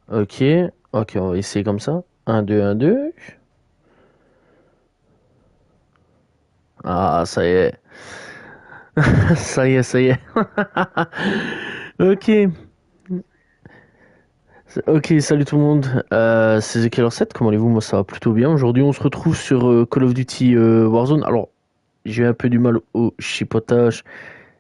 Ok, ok, on va essayer comme ça. Un, deux, un, deux. Ah, ça y est. Ça y est, ça y est. Ok, ok, salut tout le monde. C'est Ezekiel 7, comment allez-vous? Moi ça va plutôt bien. Aujourd'hui on se retrouve sur Call of Duty Warzone. Alors, j'ai un peu du mal au chipotage.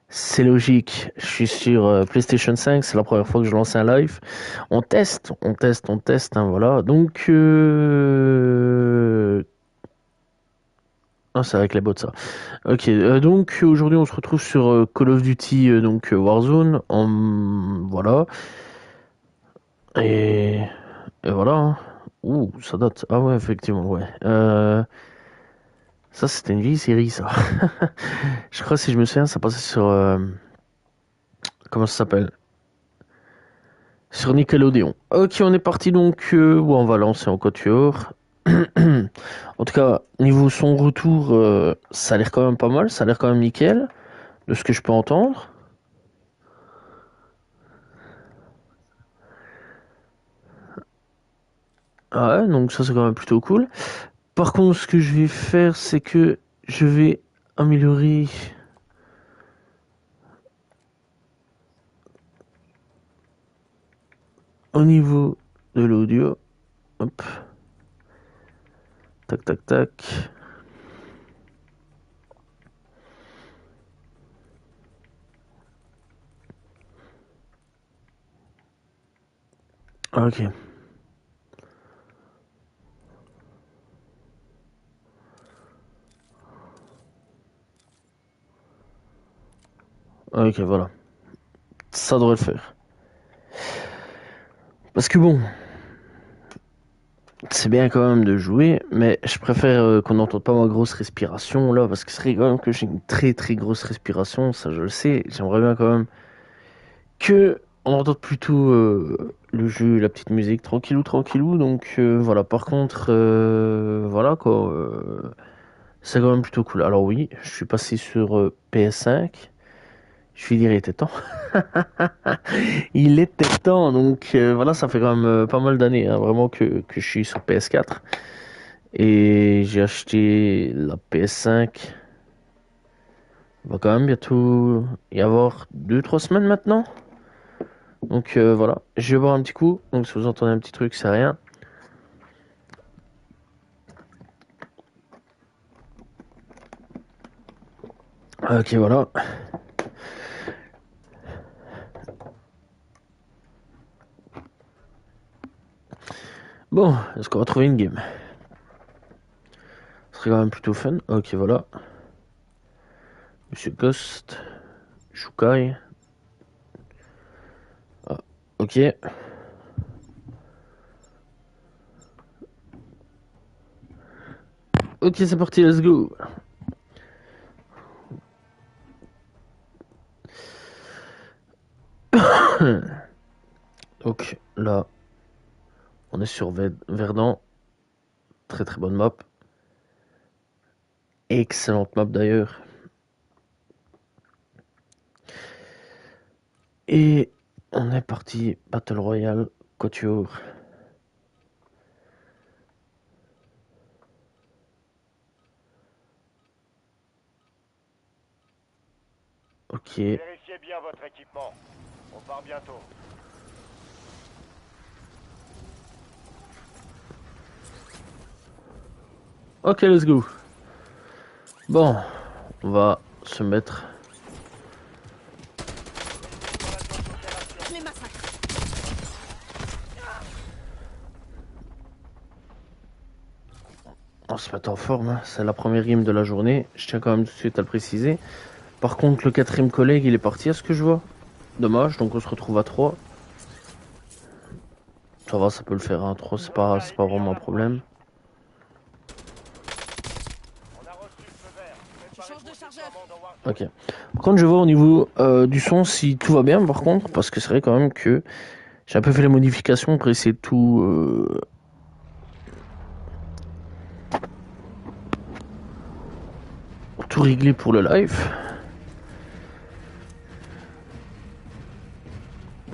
C'est logique. Je suis sur PlayStation 5, c'est la première fois que je lance un live. On teste, on teste, on teste, hein, voilà. Donc, ah, c'est avec les bots ça. Ok, donc aujourd'hui on se retrouve sur Call of Duty Warzone. Voilà. Et, et voilà, hein. Ouh, ça date. Ah ouais, effectivement, ouais. Ça c'était une vieille série ça. Je crois si je me souviens, ça passait sur comment ça s'appelle? Sur Nickelodeon. Ok, on est parti donc. Bon, on va lancer en quatuor. En tout cas, niveau son retour, ça a l'air quand même pas mal. Ça a l'air quand même nickel, de ce que je peux entendre. Ah ouais, donc ça c'est quand même plutôt cool. Par contre, ce que je vais faire, c'est que je vais améliorer au niveau de l'audio. Hop, tac, tac, tac. Ok, ok, voilà. Ça devrait le faire. Parce que bon, c'est bien quand même de jouer, mais je préfère qu'on n'entende pas ma grosse respiration là, parce que c'est quand même que j'ai une très très grosse respiration, ça je le sais. J'aimerais bien quand même que on entende plutôt le jeu, la petite musique, tranquillou, tranquillou. Donc voilà, par contre, voilà quoi, c'est quand même plutôt cool. Alors oui, je suis passé sur PS5. Je vais dire, il était temps. Il était temps, donc voilà, ça fait quand même pas mal d'années, hein, vraiment que je suis sur PS4. Et j'ai acheté la PS5. Il va quand même bientôt y avoir 2 3 semaines maintenant. Donc voilà, je vais boire un petit coup. Donc si vous entendez un petit truc, c'est rien. Ok, voilà. Bon, est-ce qu'on va trouver une game? Ce serait quand même plutôt fun. Ok, voilà. Monsieur Ghost, Shukai. Ah, ok. Ok, c'est parti, let's go. Donc là, on est sur Verdun. Très très bonne map. Excellente map d'ailleurs. Et on est parti. Battle Royale, Couture. Ok. Vérifiez bien votre équipement. On part bientôt. Ok, let's go. Bon, on va se mettre. Ennemis sur la zone d'opération. Je les massacre. On se met en forme, hein. C'est la première game de la journée. Je tiens quand même tout de suite à le préciser. Par contre, le quatrième collègue, il est parti à ce que je vois. Dommage, donc on se retrouve à 3. Ça va, ça peut le faire à 3, Soldat c'est pas ennemi en vraiment un problème. approche. On a reçu le feu vert. Je change Préparez-vous de au chargeur. déploiement dans Ok. Warzone. Par contre, je vois au niveau du son si tout va bien, par contre, parce que c'est vrai quand même que j'ai un peu fait les modifications pour essayer de tout régler pour le live.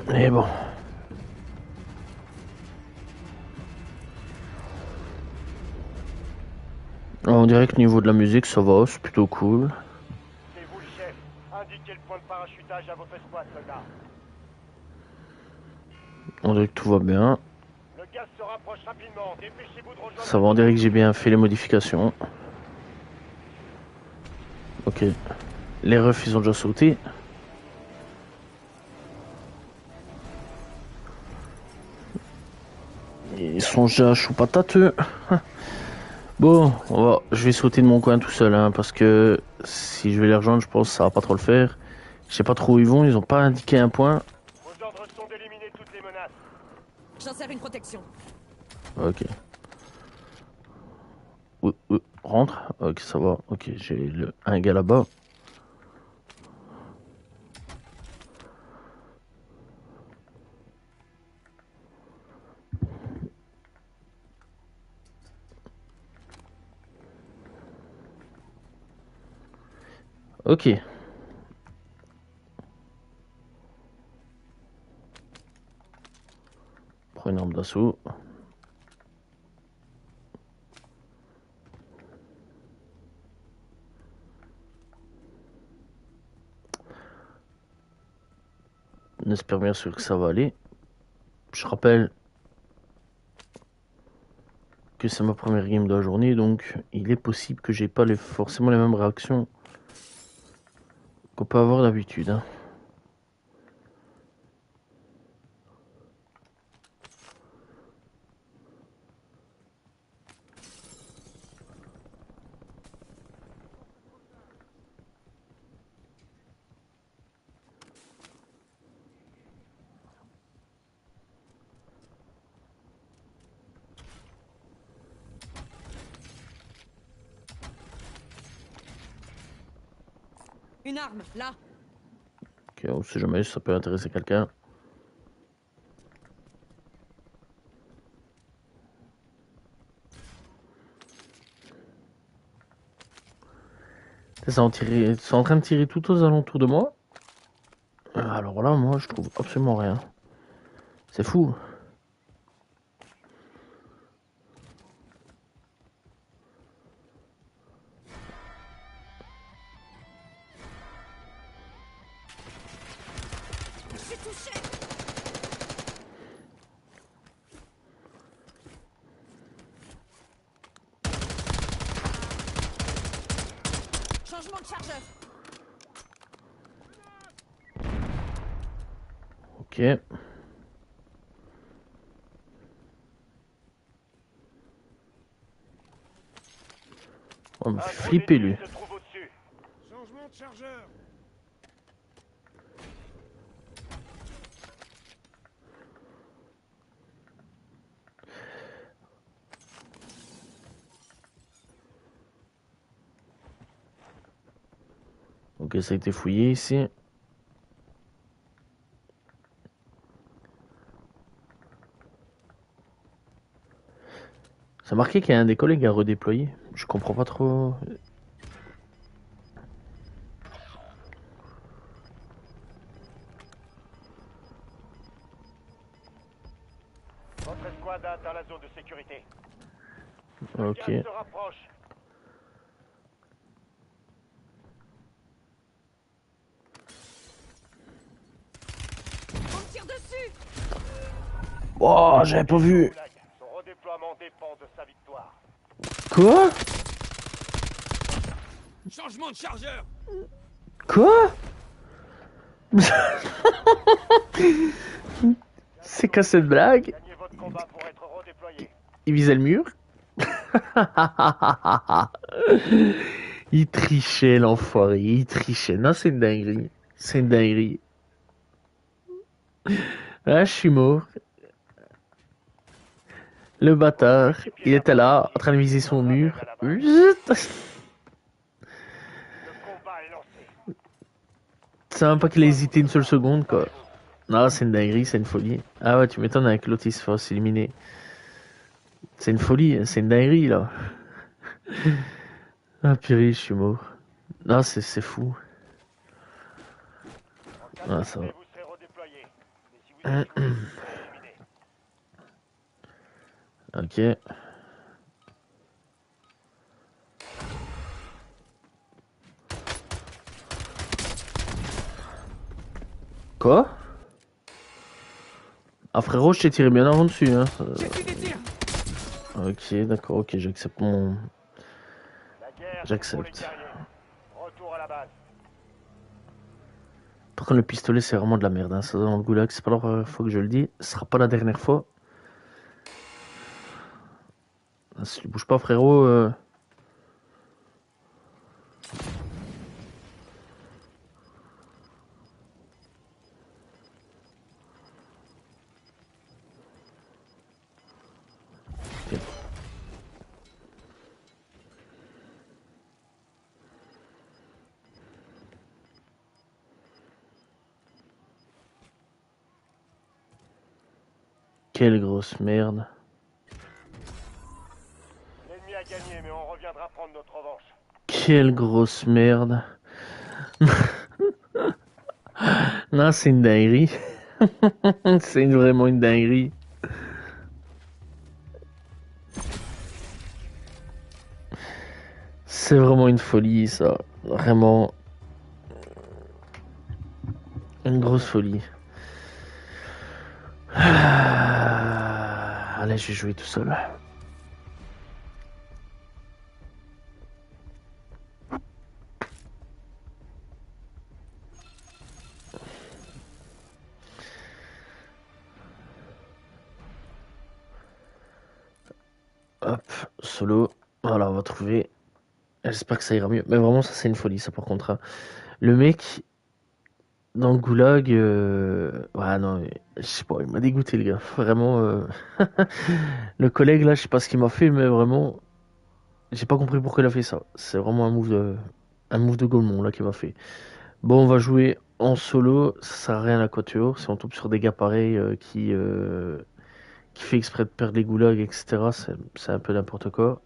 Mais bon. On dirait que niveau de la musique, ça va, c'est plutôt cool. C'est vous le chef. Indiquez le point de parachutage à votre escouade, soldat. On dirait que tout va bien. Le gaz se rapproche rapidement. Dépêchez-vous de rejoindre Ça la va, on zone. dirait que j'ai bien fait les modifications. Ok. Les refs, ils ont déjà sauté. Ils sont déjà chou patate, eux. Bon, je vais sauter de mon coin tout seul, hein, parce que si je vais les rejoindre, je pense que ça va pas trop le faire. Je sais pas trop où ils vont, ils ont pas indiqué un point. Vos ordres sont d'éliminer toutes les menaces. J'insère une protection. Ok. Rentre. Ok, ça va. Ok, j'ai un gars là-bas. Ok. Prends une arme d'assaut. On espère bien sûr que ça va aller. Je rappelle que c'est ma première game de la journée, donc il est possible que j'ai pas forcément les mêmes réactions qu'on peut avoir d'habitude, hein. Une arme, là. Ok, on sait jamais, ça peut intéresser quelqu'un. C'est en train de tirer tout aux alentours de moi. Alors là, moi, je trouve absolument rien. C'est fou. Je suis touché. Changement de chargeur. Ok. On me Un fait drone flipper, ennemi lui. se trouve au-dessus. Changement de chargeur. Ok, ça a été fouillé ici. Ça marqué qu'il y a un des collègues à redéployer. Je comprends pas trop. Votre escouade a atteint la zone de sécurité. Le Ok. gaz se rapproche. On me tire dessus. Oh, j'avais pas vu. Goulag. Son redéploiement dépend de sa victoire. Quoi? Changement de chargeur. Quoi? C'est quoi cette blague? Gagnez votre combat pour être redéployé. Il visait le mur? Il trichait, l'enfoiré. Il trichait. Non, c'est une dinguerie. C'est une dinguerie. Ah, je suis mort. Le bâtard, il était là, en train de viser son mur. Le combat est lancé. C'est même pas qu'il a hésité une seule seconde, quoi. Non, c'est une dinguerie, c'est une folie. Ah ouais, tu m'étonnes avec l'autre, il se fait éliminer. C'est une folie, c'est une dinguerie, là. Ah purée, je suis mort. Non, c'est fou. En cas de Ah, ça va. succès, vous serez redéployé. Mais si vous échouez, vous serez éliminé. Ok. Quoi? Ah frérot, je t'ai tiré bien avant dessus, hein. J'ai vu des tirs. Ok, d'accord, ok, j'accepte mon... La guerre, c'est pour les J'accepte. guerriers. Retour à la base. Par contre, le pistolet, c'est vraiment de la merde, hein. Ça, dans le goulag, c'est pas la première fois que je le dis. Ce sera pas la dernière fois. Ah, si tu bouges pas, frérot... ok. Quelle grosse merde. L'ennemi a gagné, mais on reviendra prendre notre revanche. Quelle grosse merde. Non, c'est une dinguerie. Vraiment une dinguerie. C'est vraiment une folie, ça. Vraiment une grosse folie. Allez, je vais jouer tout seul. Hop, solo. Voilà, on va trouver. J'espère que ça ira mieux. Mais vraiment, ça, c'est une folie, ça, par contre, hein. Le mec, dans le goulag, ouais, non, je sais pas, il m'a dégoûté, le gars. Vraiment, le collègue, là, je sais pas ce qu'il m'a fait, mais vraiment, j'ai pas compris pourquoi il a fait ça. C'est vraiment un move de Gaulmon, là, qu'il m'a fait. Bon, on va jouer en solo. Ça sert à rien la quatuor. Si on tombe sur des gars pareils qui fait exprès de perdre les goulags, etc., c'est un peu n'importe quoi.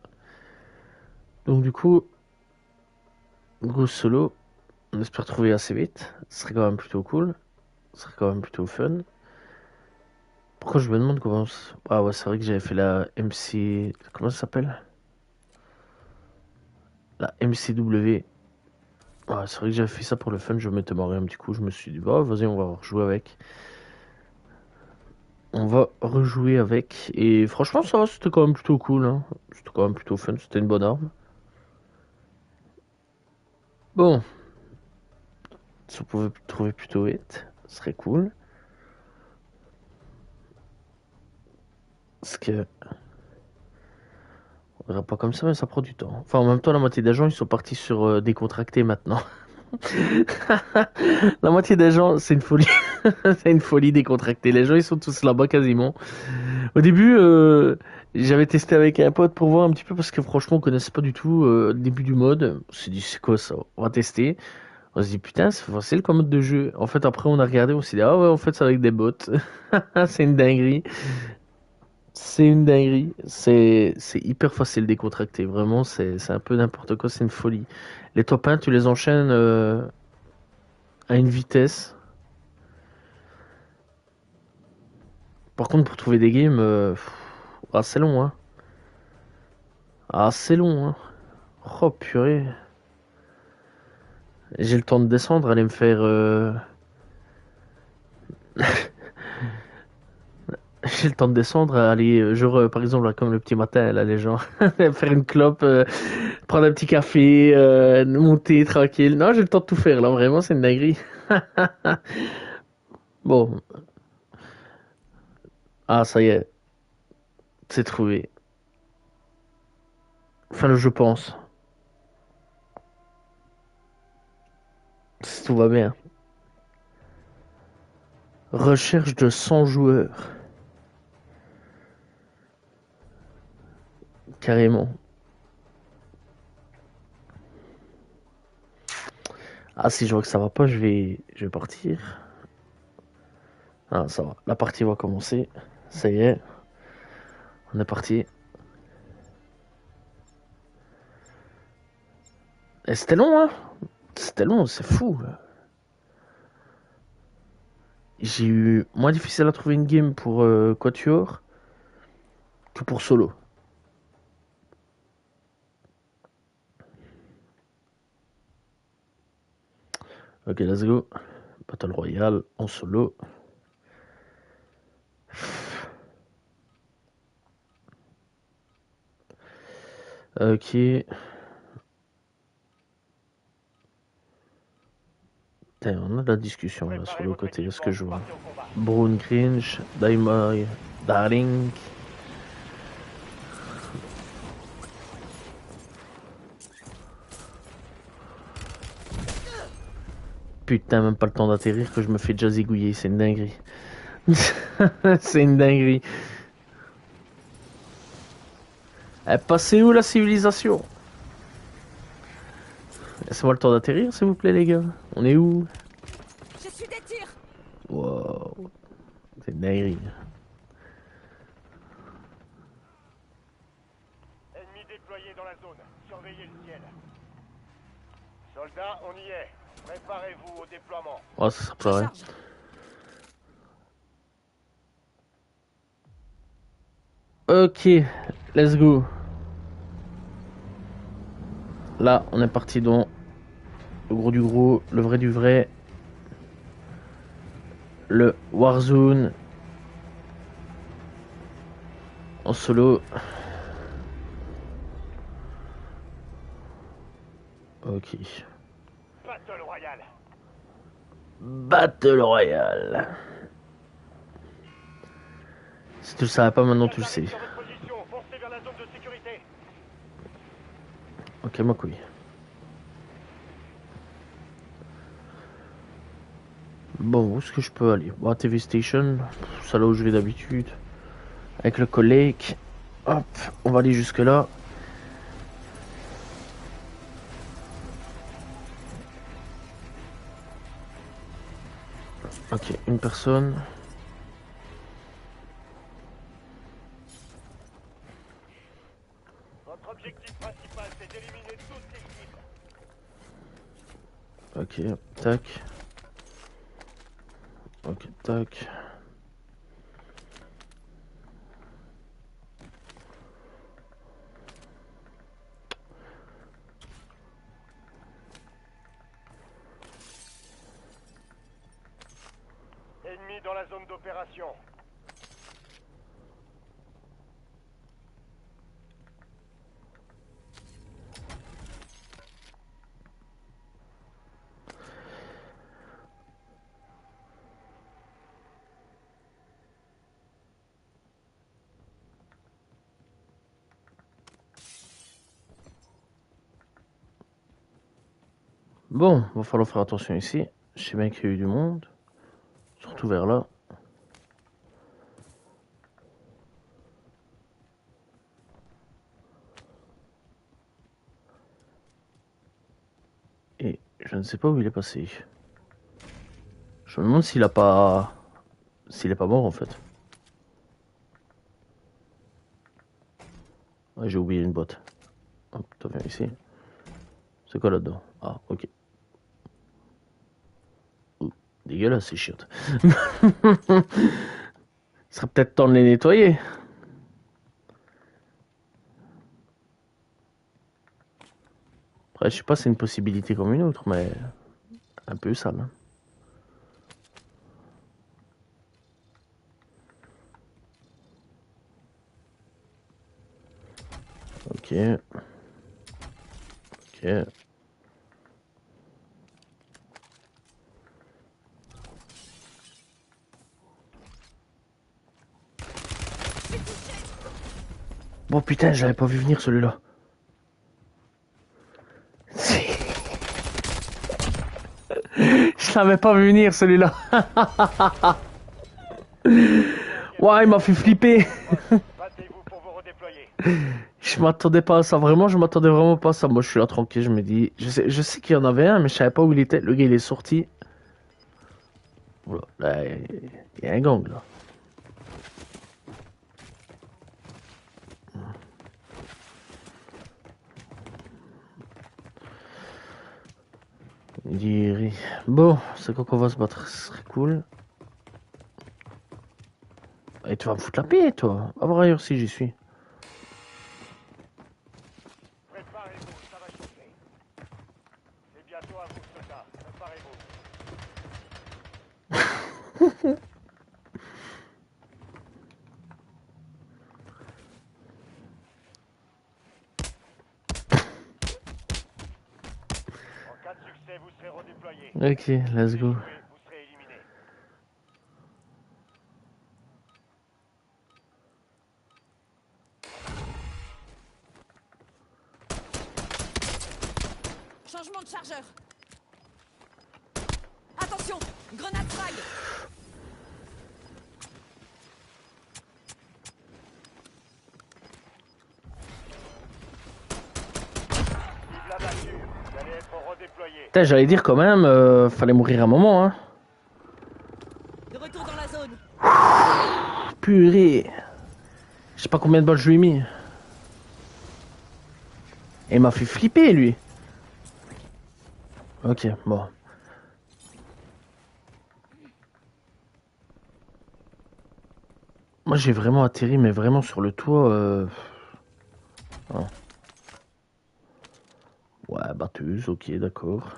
Donc, du coup, go solo. On espère trouver assez vite. Ce serait quand même plutôt cool. Ce serait quand même plutôt fun. Pourquoi je me demande comment... Ah ouais, c'est vrai que j'avais fait la MC... Comment ça s'appelle? La MCW. Ouais, c'est vrai que j'avais fait ça pour le fun. Je m'étais marré un petit coup. Je me suis dit, bah vas-y, on va rejouer avec. On va rejouer avec. Et franchement, ça va, c'était quand même plutôt cool, hein. C'était quand même plutôt fun. C'était une bonne arme. Bon, si on pouvait trouver plutôt vite, ce serait cool. Parce que... On verra pas comme ça, mais ça prend du temps. Enfin, en même temps, la moitié des gens, ils sont partis sur décontracté maintenant. La moitié des gens, c'est une folie. C'est une folie décontractée. Les gens, ils sont tous là-bas quasiment. Au début, j'avais testé avec un pote pour voir un petit peu parce que franchement, on connaissait pas du tout le début du mode. On s'est dit, c'est quoi ça? On va tester. On s'est dit, putain, c'est facile comme mode de jeu. En fait, après, on a regardé, on s'est dit, ah ouais, en fait, c'est avec des bots. C'est une dinguerie. C'est une dinguerie. C'est hyper facile décontracté. Vraiment, c'est un peu n'importe quoi. C'est une folie. Les top 1, tu les enchaînes à une vitesse. Par contre, pour trouver des games, ah, c'est long, hein. Ah, c'est long, hein. Oh, purée. J'ai le temps de descendre, aller me faire... J'ai le temps de descendre, aller, genre, par exemple, là, comme le petit matin, là, les gens, faire une clope, prendre un petit café, monter tranquille. Non, j'ai le temps de tout faire, là, vraiment, c'est une dinguerie. Bon, ah, ça y est, c'est trouvé. Enfin, je pense. Si tout va bien. Recherche de 100 joueurs. Carrément. Ah, si je vois que ça va pas, je vais partir. Ah, ça va. La partie va commencer. Ça y est, on est parti. Et c'était long, hein? C'était long, c'est fou. J'ai eu moins difficile à trouver une game pour Quatuor que pour solo. Ok, let's go. Battle Royale en solo. Ok. Putain, on a de la discussion là sur le côté, est-ce que je vois Brown Grinch, Daimai, Darling. Putain, même pas le temps d'atterrir que je me fais déjà zigouiller, c'est une dinguerie. C'est une dinguerie. Eh, passez où la civilisation? Laissez-moi le temps d'atterrir, s'il vous plaît, les gars. On est où? Je suis des tirs. Wow. C'est une dinguerie. Ennemi déployé dans la zone. Surveillez le ciel. Soldats, on y est. Préparez-vous au déploiement. Oh, ça sera Je pas vrai. charge. Ok, let's go. Là, on est parti dans le gros du gros, le vrai du vrai. Le Warzone. En solo. Ok. Battle Royale. Battle Royale. Si tu le savais pas, maintenant tu le sais. Sur votre position. Foncez vers la zone de sécurité. Ok, ma couille. Bon, où est-ce que je peux aller? Bon, à TV Station, c'est là où je vais d'habitude. Avec le collègue. Hop, on va aller jusque là. Ok, une personne. Votre objectif principal, c'est d'éliminer toutes les cibles. Ok, tac. Ok, tac. Ennemi dans la zone d'opération. Bon, va falloir faire attention ici. Je sais bien qu'il y a eu du monde. Surtout vers là. Et je ne sais pas où il est passé. Je me demande s'il a pas... S'il est pas mort en fait. Ouais, j'ai oublié une botte. Hop, t'as viens ici. C'est quoi là-dedans? Ah, ok. Ouh, dégueulasse ces chiottes. Il serait peut-être temps de les nettoyer. Après, je sais pas si c'est une possibilité comme une autre, mais un peu sale. Hein. Ok. Ok. Bon putain, je l'avais pas vu venir celui-là. Je l'avais pas vu venir celui-là. Ouais, il m'a fait flipper. Battez-vous pour vous redéployer. Je m'attendais pas à ça, vraiment, je m'attendais vraiment pas à ça. Moi, je suis là tranquille, je me dis. Je sais qu'il y en avait un, mais je savais pas où il était. Le gars, il est sorti. Oula, là, il y a un gang là. Il dit, bon, c'est quoi qu'on va se battre? Ce serait cool. Et tu vas me foutre la paix, toi. À voir ailleurs si j'y suis. Préparez-vous, ça va chauffer. C'est bientôt à vous, soldats. Préparez-vous. En cas de succès, vous serez redéployé. Ok, let's go. Vous serez éliminé. Changement de chargeur. Attention, grenade frag. Vive la battue. Vous allez être redéployé. Putain, j'allais dire quand même, fallait mourir un moment, hein. De retour dans la zone. Purée. Je sais pas combien de balles je lui ai mis. Et il m'a fait flipper, lui. Ok, bon. Moi, j'ai vraiment atterri, mais vraiment sur le toit. Ah. Ouais, batteuse, ok, d'accord.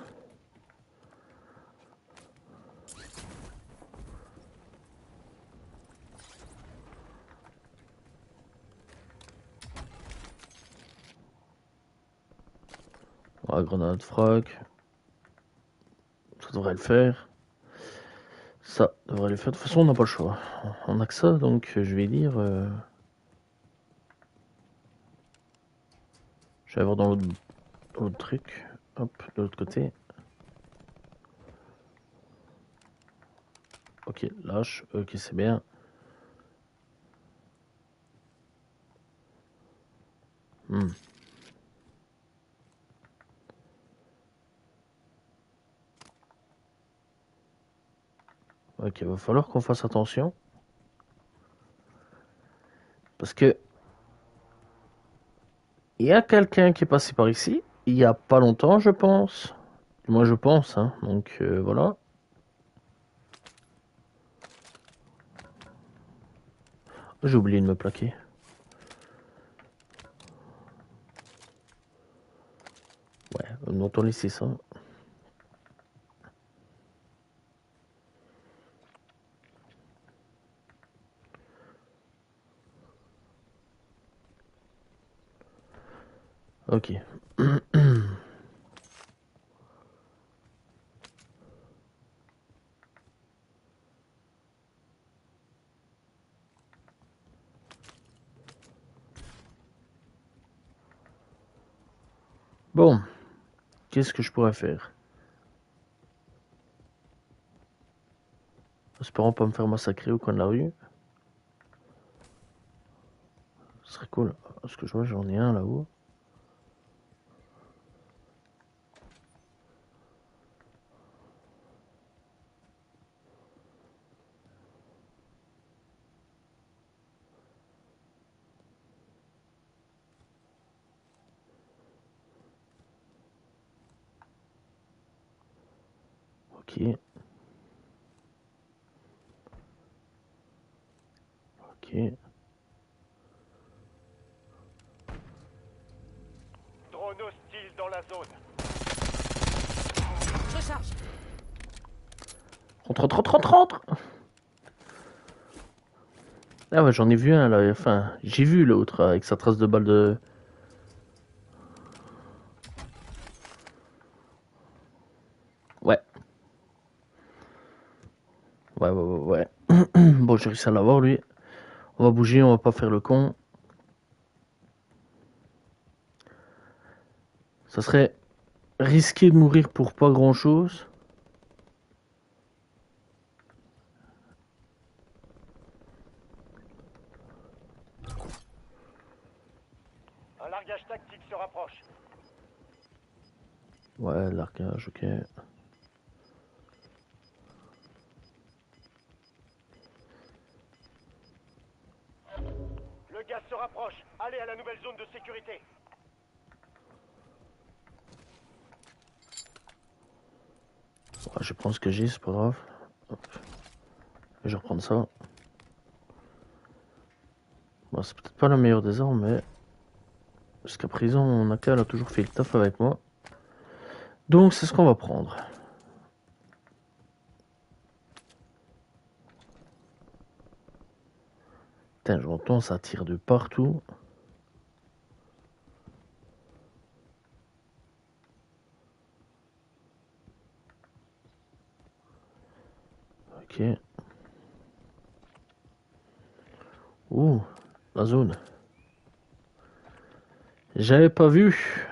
Ouais, grenade frag. Ça devrait le faire. Ça devrait le faire. De toute façon, on n'a pas le choix. On a que ça, donc je vais dire. Je vais voir dans l'autre truc. Hop, de l'autre côté. Ok, lâche. Ok, c'est bien. Hmm. Ok, va falloir qu'on fasse attention. Parce que il y a quelqu'un qui est passé par ici. Il y a pas longtemps, je pense. Moi, je pense, hein. Donc, voilà. J'ai oublié de me plaquer. Ouais, autant laisser ça. Ok. Bon, qu'est-ce que je pourrais faire? Espérons pas me faire massacrer au coin de la rue. Ce serait cool. Parce que je vois, j'en ai un là-haut. Ok. Ok. Drone hostile dans la zone. Je recharge. Rentre. Ah ouais, j'en ai vu un là. Enfin, j'ai vu l'autre avec sa trace de balle de. Ouais. Ouais. Bon, j'ai réussi à l'avoir lui. On va bouger, on va pas faire le con. Ça serait risqué de mourir pour pas grand chose. Un largage tactique se rapproche. Ouais, l'arcage, ok. Le gaz se rapproche. Allez à la nouvelle zone de sécurité. Ouais, je prends ce que j'ai, c'est pas grave. Hop. Je vais reprendre ça. Bon, c'est peut-être pas la meilleure des armes, mais jusqu'à présent, mon AK a toujours fait le taf avec moi. Donc, c'est ce qu'on va prendre. Putain, j'entends, ça tire de partout. Ok. Ouh, la zone. J'avais pas vu.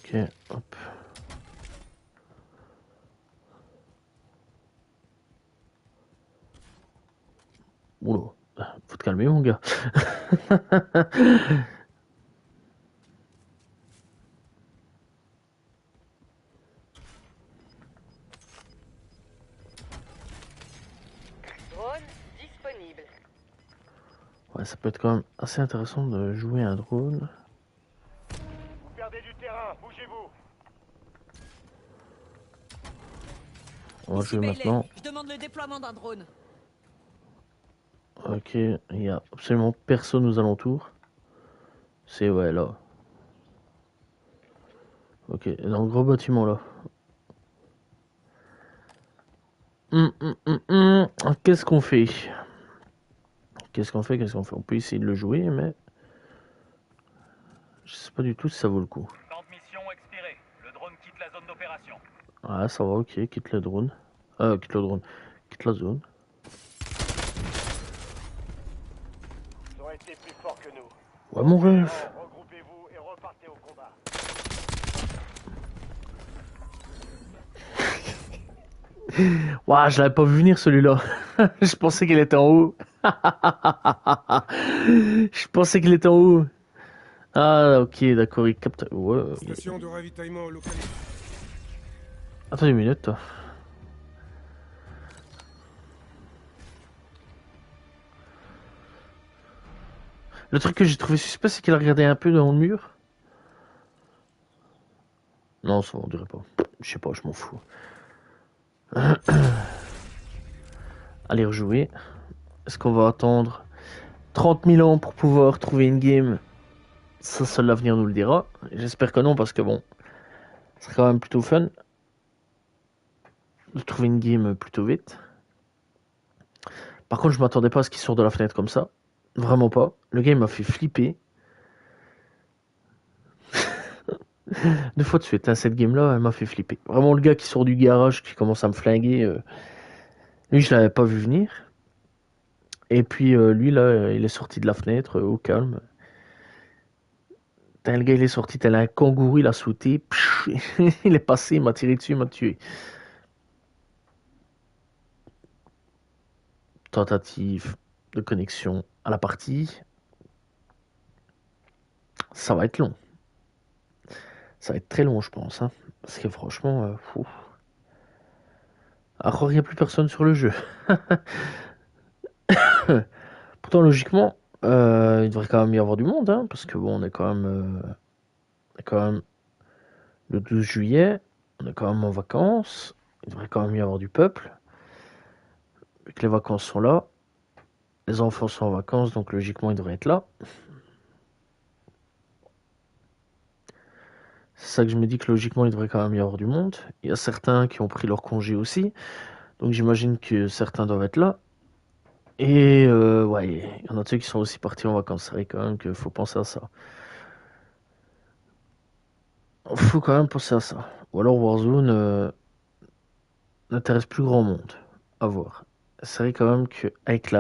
Ok, hop. Oula, faut te calmer mon gars. Drone disponible. Ouais, ça peut être quand même assez intéressant de jouer un drone. Vous perdez du terrain, bougez-vous. On va Ici jouer Bailey, maintenant. je demande le déploiement d'un drone. Ok, il y a absolument personne aux alentours. C'est ouais là. Ok, dans le gros bâtiment là. Qu'est-ce qu'on fait? Qu'est-ce qu'on fait? Qu'est-ce qu'on fait? On peut essayer de le jouer, mais je sais pas du tout si ça vaut le coup. Temps de mission expiré. Le drone quitte la zone d'opération. Ah, ça va, ok, quitte le drone. Quitte le drone. Quitte la zone. Ils ont été plus forts que nous. Ouais, mon ref. Regroupez-vous et repartez au combat. Ouah, je l'avais pas vu venir celui-là. Je pensais qu'il était en haut. Je pensais qu'il était en haut. Ah, ok, d'accord, il capte. Ouais. Station de ravitaillement localisée. Attends une minute, toi. Le truc que j'ai trouvé suspect, c'est qu'il a regardé un peu dans le mur. Non, ça, on dirait pas. Je sais pas, je m'en fous. Allez, rejouer. Est-ce qu'on va attendre 30 000 ans pour pouvoir trouver une game? Ça, seul l'avenir nous le dira. J'espère que non, parce que bon, ce serait quand même plutôt fun de trouver une game plutôt vite. Par contre, je m'attendais pas à ce qu'il sorte de la fenêtre comme ça. Vraiment pas. Le game m'a fait flipper. 2 fois de suite, hein, cette game-là, elle m'a fait flipper. Vraiment, le gars qui sort du garage, qui commence à me flinguer, lui, je l'avais pas vu venir. Et puis, lui, là, il est sorti de la fenêtre, au calme. Putain, le gars, il est sorti tel un kangourou, il a sauté. Psh, il est passé, il m'a tiré dessus, il m'a tué. Tentative de connexion à la partie. Ça va être long. Ça va être très long, je pense. Hein. Parce que franchement, à croire qu'il n'y a plus personne sur le jeu. Pourtant, logiquement, il devrait quand même y avoir du monde. Hein, parce que bon, on est quand même le 12 juillet. On est quand même en vacances. Il devrait quand même y avoir du peuple. Vu que les vacances sont là. Les enfants sont en vacances, donc logiquement, ils devraient être là. C'est ça que je me dis que logiquement, il devrait quand même y avoir du monde. Il y a certains qui ont pris leur congé aussi. Donc j'imagine que certains doivent être là. Et ouais, il y en a ceux qui sont aussi partis en vacances. C'est vrai quand même qu'il faut penser à ça. Faut quand même penser à ça. Ou alors Warzone n'intéresse plus grand monde à voir. C'est vrai quand même qu'avec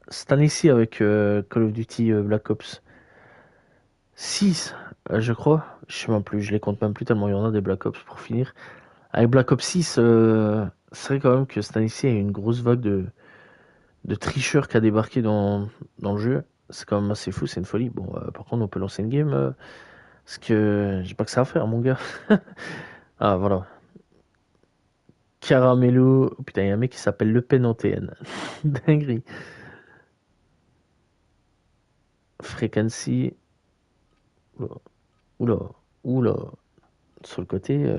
cette année-ci, avec Call of Duty Black Ops 6, je crois, je sais même plus, je les compte même plus tellement il y en a des Black Ops pour finir. Avec Black Ops 6, c'est vrai quand même que cette année-ci, il y a eu une grosse vague de tricheurs qui a débarqué dans le jeu. C'est quand même assez fou, c'est une folie. Bon, par contre, on peut lancer une game. Parce que j'ai pas que ça à faire, mon gars. Ah, voilà. Caramello. Oh, putain, il y a un mec qui s'appelle Le Pen en TN. Dinguerie. Frequency. Oula. Oula. Oula. Sur le côté,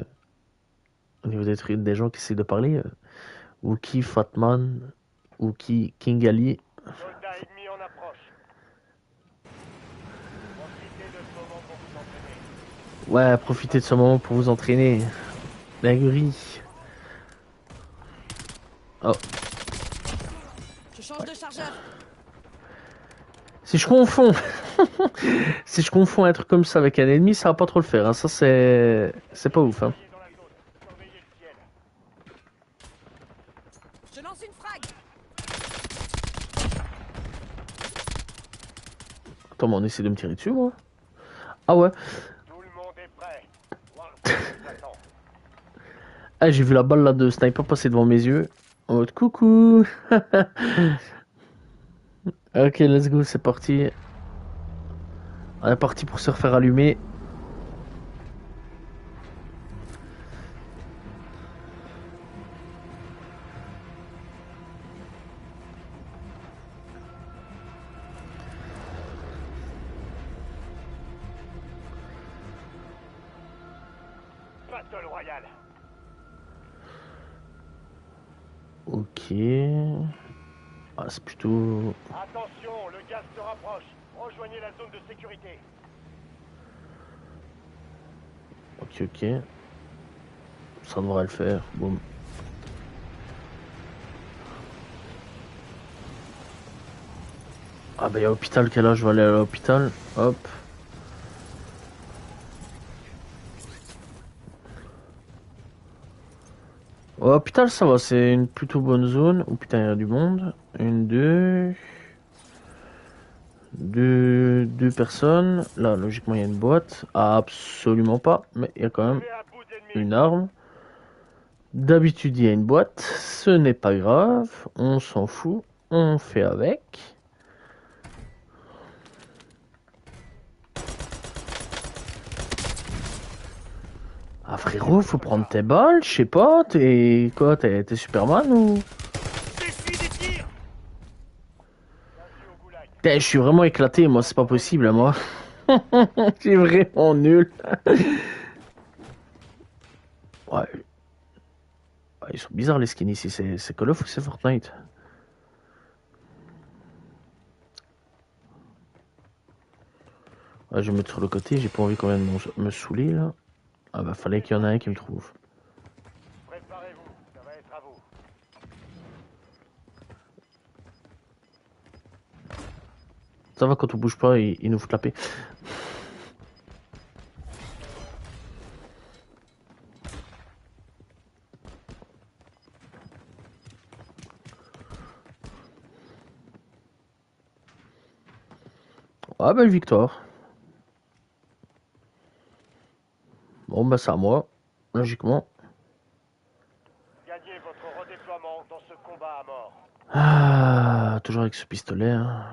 au niveau des gens qui essaient de parler, Wookie, Fatman, Wookie, King Ali. Soldat ennemi en approche. Profitez de ce moment pour Ouais, profitez de ce moment pour vous entraîner. Dinguerie. Oh. Je change de chargeur. Si je confonds, si je confonds un truc comme ça avec un ennemi, ça va pas trop le faire. Hein. Ça, c'est pas ouf. Hein. Dans la zone. Surveillez le ciel. Je lance une frag. Attends, mais on essaie de me tirer dessus, moi. Ah ouais. Tout le monde est prêt. Warfare vous attend. Ah, j'ai vu la balle là de sniper passer devant mes yeux. En mode coucou. Ok, let's go, c'est parti. On est parti pour se refaire allumer. Battle Royale. Ok. Ah, c'est plutôt... Attention, le gaz se rapproche. Rejoignez la zone de sécurité. Ok, ok. Ça devrait le faire. Boum. Ah bah il y a l'hôpital qui est là, je vais aller à l'hôpital. Hop. Ouais, hôpital ça va, c'est une plutôt bonne zone. Oh putain, il y a du monde. Une, deux personnes. Là, logiquement, il y a une boîte. Ah, absolument pas, mais il y a quand même Tuez un bout d'ennemi. une arme. D'habitude, il y a une boîte. Ce n'est pas grave. On s'en fout. On fait avec. Ah frérot, faut prendre tes balles, je sais pas, t'es quoi, t'es Superman ou... J'essuie des tirs. Bienvenue au goulag. Putain, je suis vraiment éclaté, moi, c'est pas possible, hein, moi. Je suis vraiment nul. Ouais. Ouais, ils sont bizarres les skins ici, c'est Call of ou c'est Fortnite? Ouais, je vais me mettre sur le côté, j'ai pas envie quand même de me saouler là. Ah bah fallait qu'il y en ait un qui me trouve. Préparez-vous, ça va être à vous. Ça va quand on bouge pas, ils nous foutent la paix. Ah belle victoire. Bon bah c'est à moi, logiquement. Gagnez votre redéploiement dans ce combat à mort. Ah, toujours avec ce pistolet. Hein.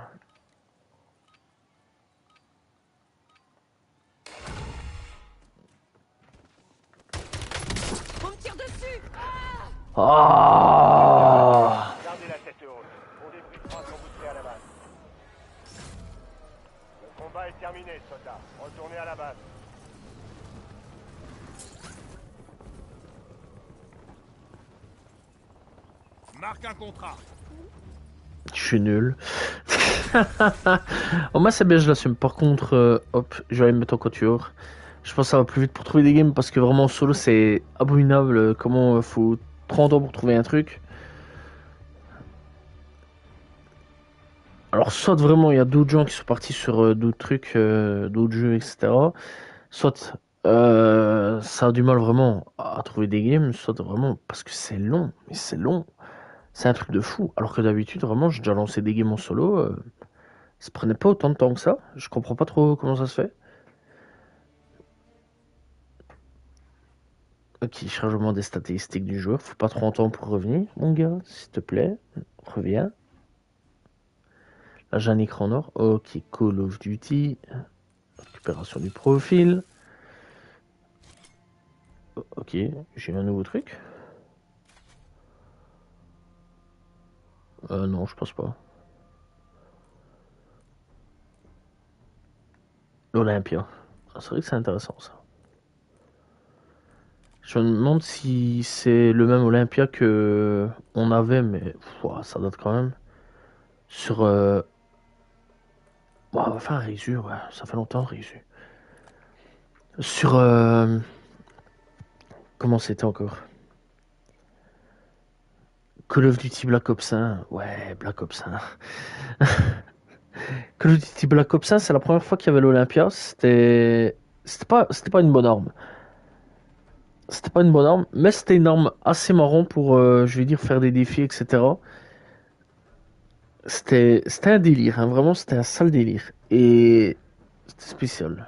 On me tire dessus. Ah Gardez la tête haute. On débriefera quand vous serez à la base. Le combat est terminé, soldats. Retournez à la base. Marque un contrat. Je suis nul. Bon, moi c'est bien, je l'assume. Par contre, hop, je vais aller me mettre en quatuor. Je pense que ça va plus vite pour trouver des games parce que vraiment en solo c'est abominable. Comment faut 30 ans pour trouver un truc. Alors soit vraiment il y a d'autres gens qui sont partis sur d'autres trucs, d'autres jeux, etc. Soit ça a du mal vraiment à trouver des games, soit vraiment parce que c'est long, mais c'est long. C'est un truc de fou. Alors que d'habitude, vraiment, j'ai déjà lancé des games en solo. Ça prenait pas autant de temps que ça. Je comprends pas trop comment ça se fait. Ok, chargement des statistiques du joueur. Faut pas trop longtemps pour revenir, mon gars, s'il te plaît. Reviens. Là, j'ai un écran noir. Ok, Call of Duty. Récupération du profil. Ok, j'ai un nouveau truc. Non, je pense pas. L'Olympia. Ah, c'est vrai que c'est intéressant ça. Je me demande si c'est le même Olympia que on avait, mais ouah, ça date quand même. Sur. Ouah, on va faire un Résu, ouais. Ça fait longtemps, Résu. Sur... comment c'était encore? Call of Duty Black Ops 1. Ouais, Black Ops 1. Call of Duty Black Ops 1, c'est la première fois qu'il y avait l'Olympia. C'était pas une bonne arme. C'était pas une bonne arme, mais c'était une arme assez marrant pour, je vais dire, faire des défis, etc. C'était un délire, hein, vraiment, c'était un sale délire. Et c'était spécial.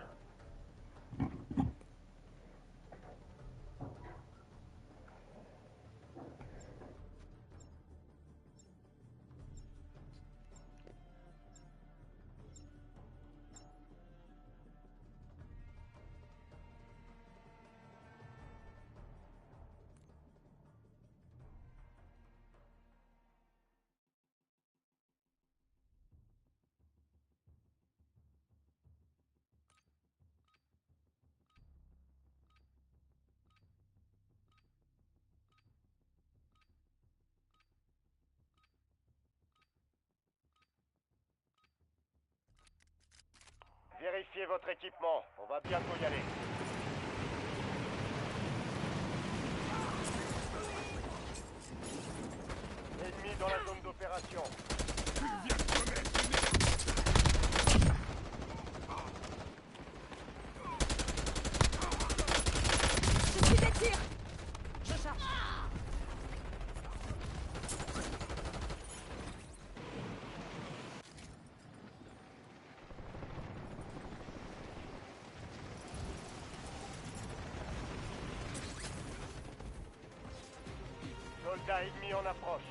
Vérifiez votre équipement. On va bientôt y aller. Ennemi dans la zone d'opération. Je suis des tirs. Je charge. Soldat ennemi en approche.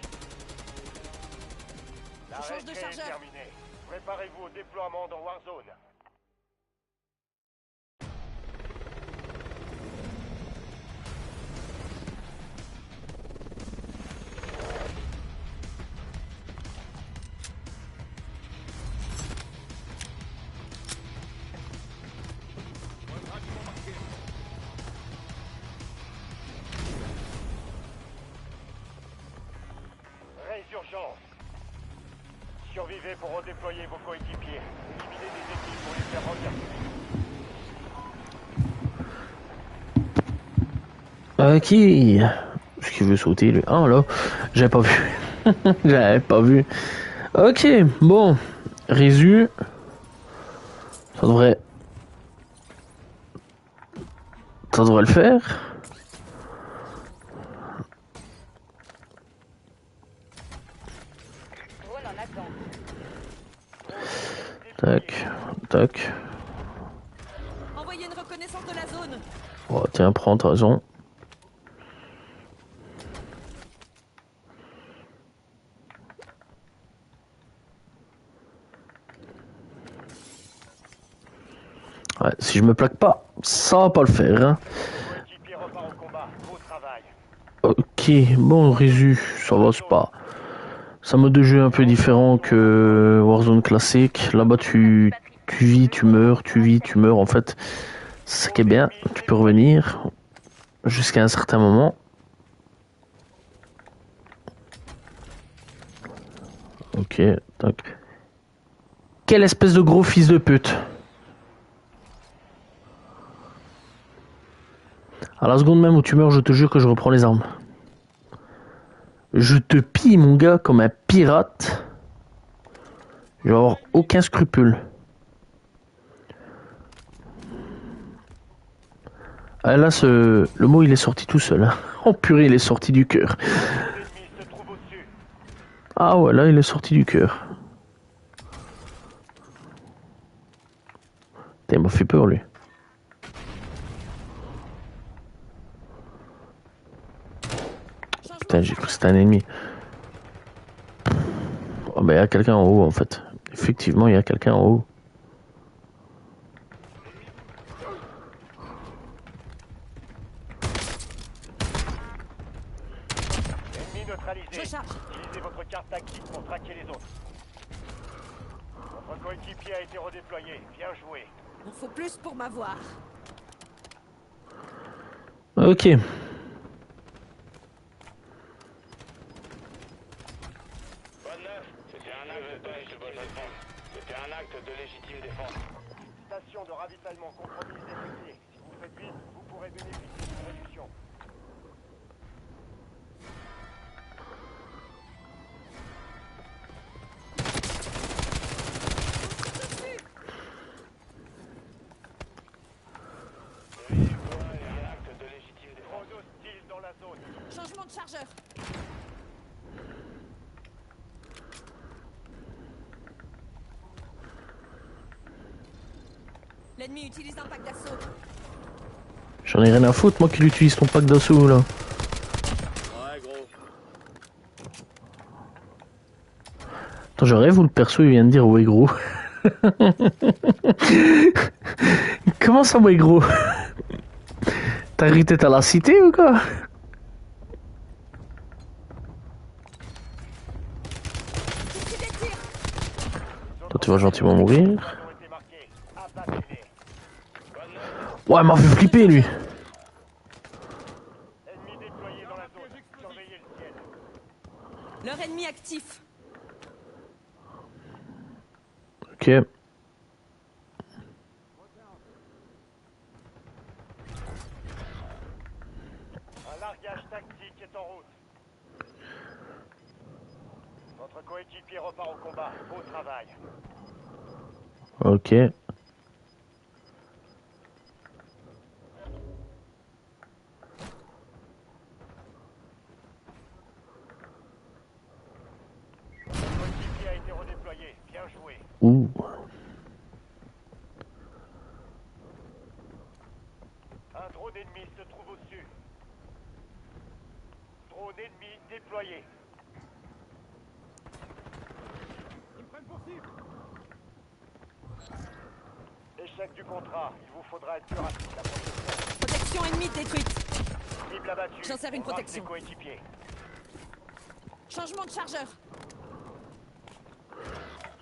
La Je change de récré est chargeur. terminée. Préparez-vous au déploiement dans Warzone. Résurgence. Survivez pour redéployer vos coéquipiers. Éliminez des équipes pour les faire revenir. Qui? Est-ce qu'il veut sauter, lui? Ah, là, j'avais pas vu. J'avais pas vu. Ok, bon. Résu. Ça devrait... Ça devrait le faire. Drone en attente. Tac, tac. Envoyez une reconnaissance de la zone. Oh, tiens, prends, t'as raison. Ouais, si je me plaque pas, ça va pas le faire. Hein. Coéquipier repart au combat. Beau travail. Ok, bon, Résu, ça va, c'est pas... C'est un mode de jeu un peu différent que Warzone classique. Là-bas, tu vis, tu meurs, tu vis, tu meurs. En fait, c'est ça qui est bien. Tu peux revenir jusqu'à un certain moment. Ok, tac. Quelle espèce de gros fils de pute. À la seconde même où tu meurs, je te jure que je reprends les armes. Je te pille, mon gars, comme un pirate. Je vais avoir aucun scrupule. Ah là, le mot, il est sorti tout seul. Hein. Oh purée, il est sorti du cœur. L'ennemi se trouve au-dessus. Ah ouais, là, il est sorti du cœur. Il m'a fait peur, lui. Putain, j'ai cru que c'était un ennemi. Oh, bah, il y a quelqu'un en haut, en fait. Effectivement, il y a quelqu'un en haut. Ennemi neutralisé. Je charge. Utilisez votre carte tactique pour traquer les autres. Votre coéquipier a été redéployé. Bien joué. Il en faut plus pour m'avoir. Ok. C'était un acte de légitime défense. C'était un acte de légitime défense. Station de ravitaillement compromise détectée. Si vous zone. Changement de chargeur. L'ennemi utilise un pack d'assaut. J'en ai rien à foutre, moi qui l'utilise ton pack d'assaut là. Ouais, gros. Attends, je rêve où le perso il vient de dire ouais gros. Comment ça ouais gros? T'as arrêté à la cité ou quoi? J'ai pris des tirs. Toi tu vas gentiment mourir. Ont été marqués. Abattez-les. Ouais, il m'a fait flipper lui. Ennemis déployés dans la zone. Surveillez le ciel. Leur ennemi actif. Ok. Un largage tactique est en route. Votre coéquipier repart au combat. Beau travail. Ok. Votre coéquipier a été redéployé. Bien joué. Ouh. Un drone ennemi se trouve au-dessus. Drone ennemi déployé. Ils me prennent pour cible. Échec du contrat. Il vous faudra être plus rapide la prochaine fois. Protection ennemie détruite. Cible abattue. J'en sers une On marque protection. ses coéquipiers. Changement de chargeur.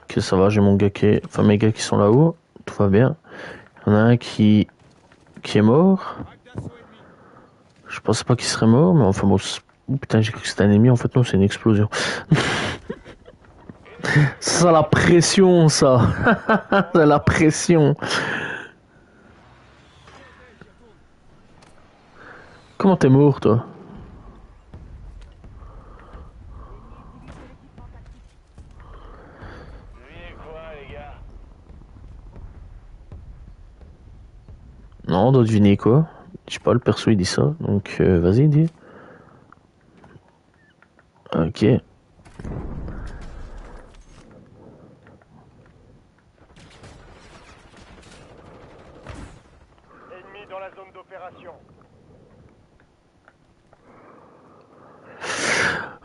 Ok, ça va, j'ai mon gars qui est... Enfin, mes gars qui sont là-haut. Tout va bien. Il y en a un qui est mort. Pack d'assaut ennemi. Je pensais pas qu'il serait mort, mais enfin bon... Oh, putain, j'ai cru que c'était un ennemi. En fait, non, c'est une explosion. Ça, la pression, ça. Ça, la pression. Comment t'es mort, toi? Lui quoi, les gars? Non, on doit deviner quoi. Je sais pas, le perso il dit ça. Donc, vas-y, dis. Ok. Ennemi dans la zone d'opération.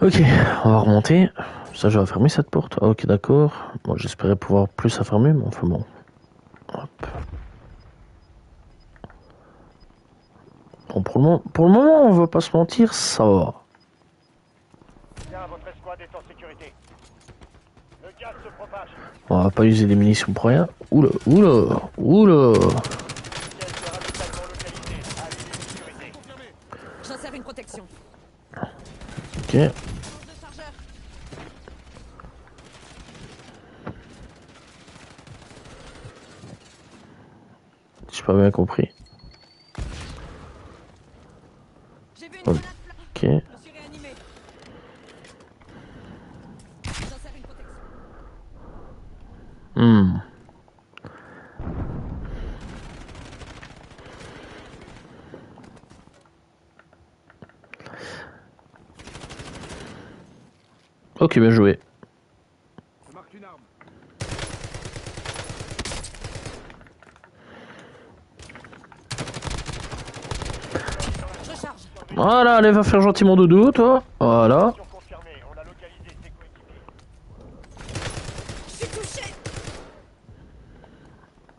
Ok, on va remonter. Ça, je vais fermer cette porte. Ah, ok, d'accord. Bon, j'espérais pouvoir plus la fermer, mais enfin bon. Hop. Bon, pour le moment, on va pas se mentir, ça va. Bien, votre escouade est en sécurité. Le gaz se propage. On va pas user des munitions pour rien. Oula, oula, oula. Pièce de ravitaillement localisée. Allez, sécurité. Confirmé. J'en sers une protection. Ok. Change de chargeur. J'ai pas bien compris. J'ai vu une Oh. grenade flash. Ok. Je me suis réanimé. J'en sers une protection. Hmm. Ok, bien joué. Je marque une arme. Je charge. Voilà, allez, va faire gentiment dodo, toi. Voilà. Mission confirmée. On a localisé ses coéquipiers. Je suis touché.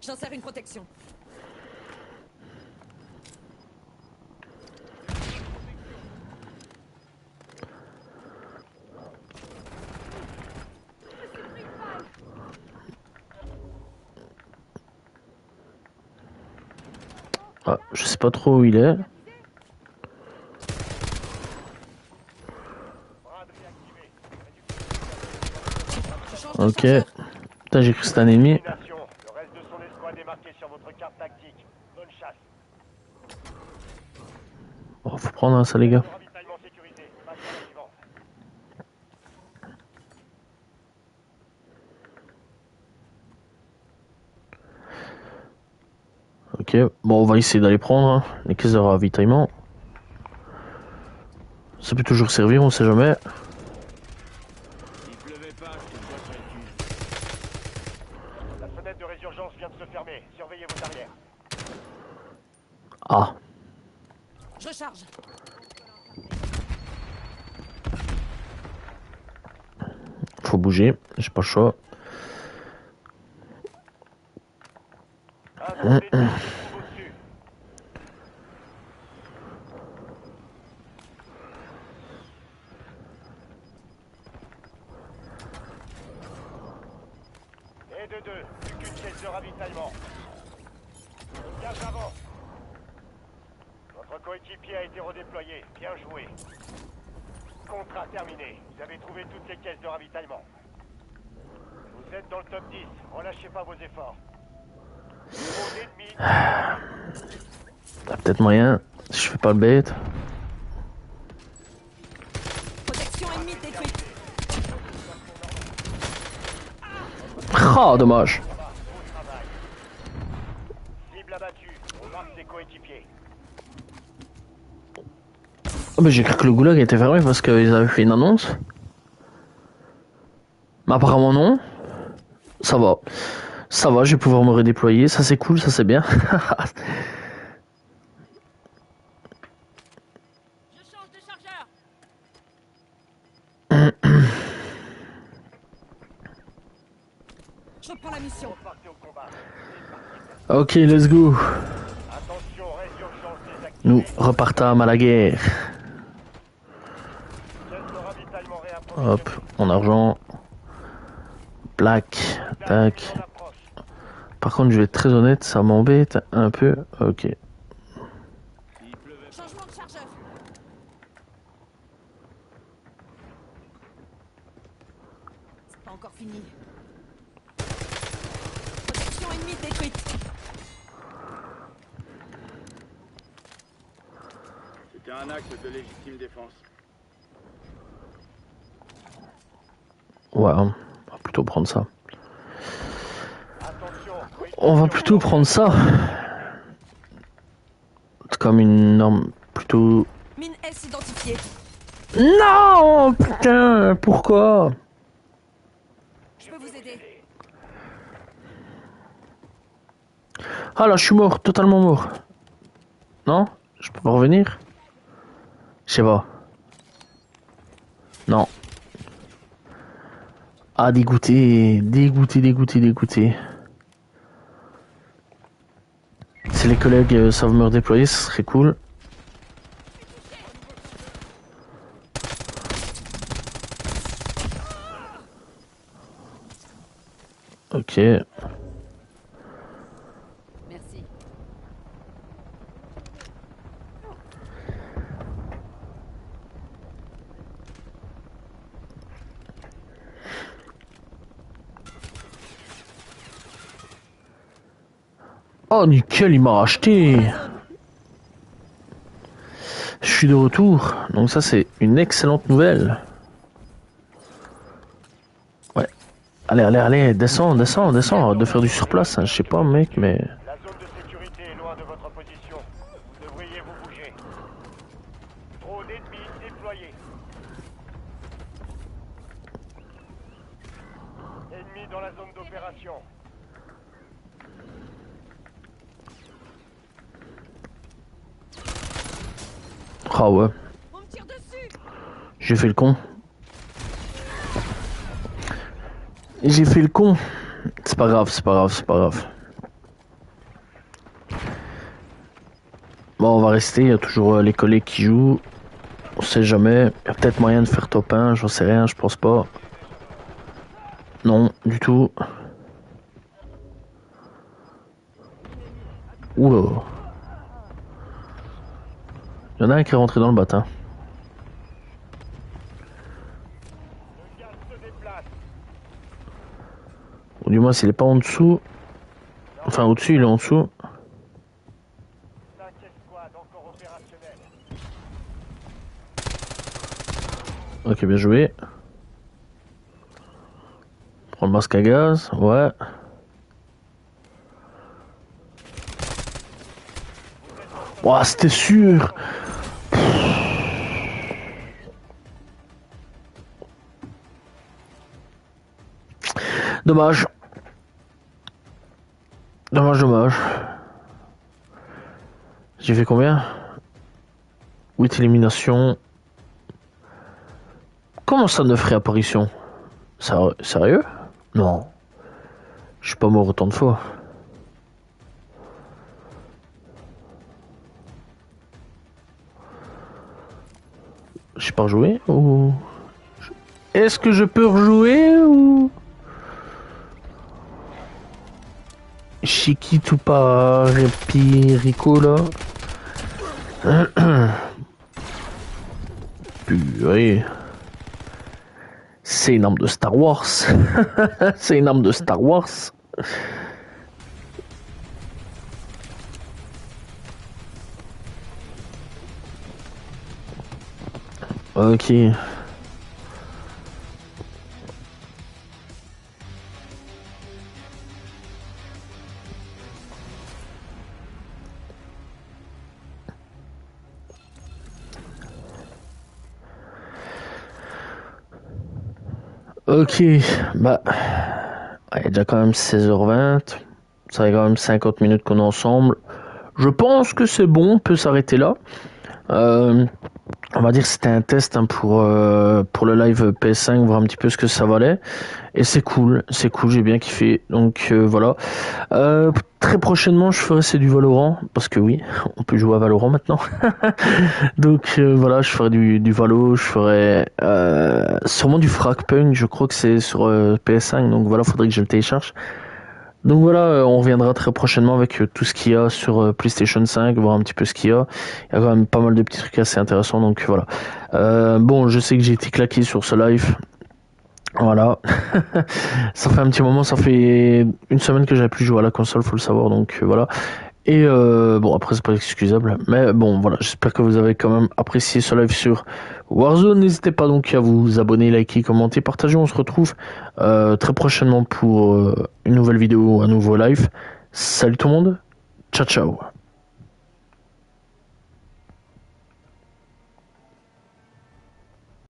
J'en sers une protection. Ah, je sais pas trop où il est. Brad réactivé. Je change de Ok. chargeur. Putain, j'ai cru que c'était un ennemi. Domination. Le reste de son escouade est marqué sur votre carte tactique. Bonne chasse. Oh, faut prendre hein, ça, les gars. Le ravitaillement sécurisé. Passe à la suivante. Ok. Bon, on va essayer d'aller prendre hein, les caisses de ravitaillement. Ça peut toujours servir, on sait jamais. S'il pleuvait pas, je te vois sur les La fenêtre de résurgence vient de se fermer. Surveillez vos arrières. Ah, Je recharge. faut bouger, j'ai pas le choix. Un drone ennemi se trouve au-dessus. Et de deux, plus qu'une caisse de ravitaillement. Gage avant. Votre coéquipier a été redéployé. Bien joué. Contrat terminé. Vous avez trouvé toutes les caisses de ravitaillement. Vous êtes dans le top 10. Relâchez pas vos efforts. Trop d'ennemis. T'as peut-être moyen, si je fais pas le bête. Protection ennemie détruite. Ah, dommage. Beau travail. Cible abattue. On marque ses coéquipiers. Oh, mais j'ai cru que le goulag était fermé parce qu'ils avaient fait une annonce. Mais apparemment non. Ça va. Ça va, je vais pouvoir me redéployer. Ça c'est cool, ça c'est bien. Je change de chargeur. Je reprends la mission. Partez au combat. Ok, let's go. Attention, résurgence désactivée. Nous repartons à la guerre. Caisse de ravitaillement réapprovisionné. Hop, mon argent. Black, tac. On approche. Par contre, je vais être très honnête, ça m'embête un peu. Ok. Changement de chargeur. C'est pas encore fini. Protection ennemie détruite. C'était un acte de légitime défense. Ouais, on va plutôt prendre ça. Attention. On va plutôt prendre ça. C'est comme une norme plutôt... Mine S identifiée. Non, putain, pourquoi? Je peux vous aider. Ah là, je suis mort, totalement mort. Non? Je peux pas revenir? Je sais pas. Non. Ah, dégoûté, dégoûté, dégoûté, dégoûté. Si les collègues savent me redéployer, ce serait cool. Ok. Merci. Oh, nickel, il m'a racheté. Je suis de retour. Donc ça, c'est une excellente nouvelle. Ouais. Allez, allez, allez, descends, descends, descends. Arrête de faire du surplace, hein. Je sais pas, mec, mais... La zone de sécurité est loin de votre position. Vous devriez vous bouger. Trop d'ennemis déployés. Ennemis dans la zone d'opération. Ah ouais. On me tire dessus. J'ai fait le con. J'ai fait le con. C'est pas grave, c'est pas grave, c'est pas grave. Bon, on va rester. Il y a toujours les collègues qui jouent. On sait jamais. Il y a peut-être moyen de faire top 1. J'en sais rien, je pense pas. Non, du tout. Oula. Il y en a un qui est rentré dans le bâtin. Le gaz se déplace. Ou du moins, s'il est pas en dessous. Enfin, au-dessus, il est en dessous. 5 escouades encore opérationnelles. Ok, bien joué. Prends le masque à gaz. Ouais. Ouah, c'était sûr. Dommage. Dommage. J'ai fait combien? 8 éliminations. Comment ça, 9 réapparitions? Sérieux? Non. Je suis pas mort autant de fois. J'ai pas rejoué ou... Est-ce que je peux rejouer ou... Chiqui tout pas Rico là. Purée. C'est une arme de Star Wars. C'est une arme de Star Wars. Ok. Ok, bah, il y a déjà quand même 16h20, ça fait quand même 50 minutes qu'on est ensemble. Je pense que c'est bon, on peut s'arrêter là. On va dire que c'était un test hein, pour le live PS5, voir un petit peu ce que ça valait. Et c'est cool, j'ai bien kiffé. Donc voilà. Très prochainement, je ferai c'est du Valorant, parce que oui, on peut jouer à Valorant maintenant. Donc voilà, je ferai du Valo, je ferai sûrement du Fragpunk, je crois que c'est sur PS5, donc voilà, faudrait que je le télécharge. Donc voilà, on reviendra très prochainement avec tout ce qu'il y a sur PlayStation 5, voir un petit peu ce qu'il y a. Il y a quand même pas mal de petits trucs assez intéressants, donc voilà. Bon, je sais que j'ai été claqué sur ce live. Voilà. Ça fait un petit moment, ça fait une semaine que j'avais plus joué à la console, faut le savoir, donc voilà. Et bon, après c'est pas excusable, mais bon voilà, j'espère que vous avez quand même apprécié ce live sur Warzone. N'hésitez pas donc à vous abonner, liker, commenter, partager. On se retrouve très prochainement pour une nouvelle vidéo, un nouveau live. Salut tout le monde, ciao ciao.